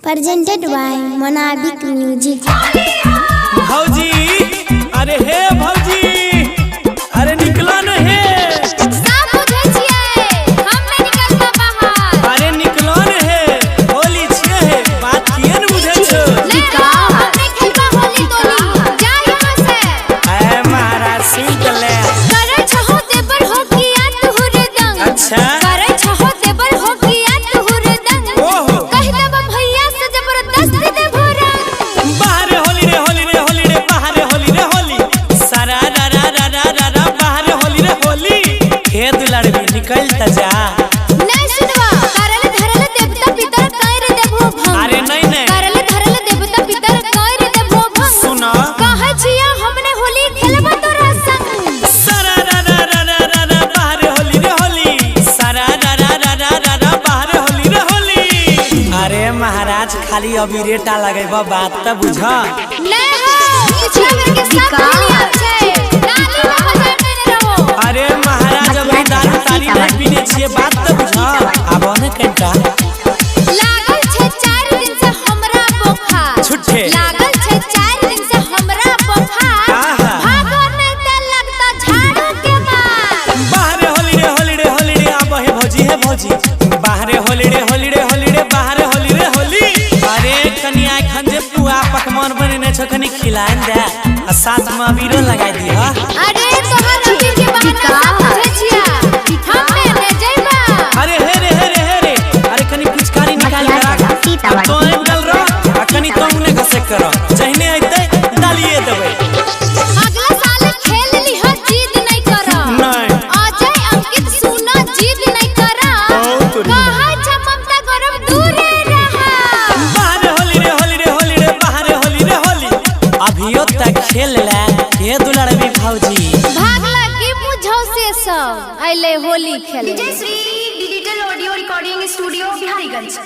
presented by Monabik Music। भौजी, अरे हे भौजी, अरे निकलो न हे। सब बुझै छियै, हम नहीं निकलबा बाहर। अरे निकलो न हे, होली छियै हे, बात किए न बुझै छो। हम नहीं खेलबा होली तोली, जा यहाँ से। ऐ महाराज सुन ले। करे छहो देबर हो किया तुहर दंग। अच्छा। करे छहो देबर हो किया तुहर दंग। ओहो। कह देबा भैया से जबरदस्ती दे भोरा। बाहर होली रे होली रे होली रे बाहर होली रे होली। सारा रा रा रा रा रा रा बाहर होली रे होली। हे दुलार भी निकल त जा। नहीं सुनवा, करल धरल देवता पितर कैर देबो भंग। अरे नहीं। करल धरल देवता पितर कैर देबो भंग। सुनो। कहे छिया हमने होली खेलबा तोरा संग। सारा रा रा रा रा रा रा बाहर होली रे होली। सारा रा रा रा रा रा रा बाहर होली रे होली। अरे महाराज खाली अभी रेटा लगेबा बात त बुझ। नहीं हो, पिछला बेर के सब दुनिया छै। नाली में बजाते न रहो। अरे महाराज अभी दारू तारी नहीं पीने छिए बात त बुझ। आबो न कंटा लागल छै 4 दिन से हमरा बुखार। छुट्टे। लागल छै 4 दिन से हमरा बुखार। आहा। भागो नहीं त लगता झाड़ू के मार। बाहर होली रे होली रे होली रे आबो हे भौजी हे भौजी। बाहर होली रे होली रे होली रे बाहर होली रे होली। अरे कनिया खन जे पुआ पकवान बनेने छ कनी खिलाइन दे आ साथ में अबीरो लगाई दी ह। अरे तोहर अभी के बहाना सब बुझै छिया। हम ने जइबा। अरे हे रे अरे कनी पिचकारी निकाल के राख। तो एक गल रो आ कनी तो उने घसे करो जहने आइते डालिए देबै। अगला साल खेल लिहा, जिद नहीं करा। नहीं। अजय अंकित सुना, जिद नहीं करा। कहा छ ममता गरम दूरे रहा। बाहर होली रे होली रे होली रे बाहर होली रे होली। अभियो तक खेल ले हे दुलार भी भौजी। भागला की मुझौ से सब अइले होली खेले। Vijay Shri digital audio recording studio Biharigunj.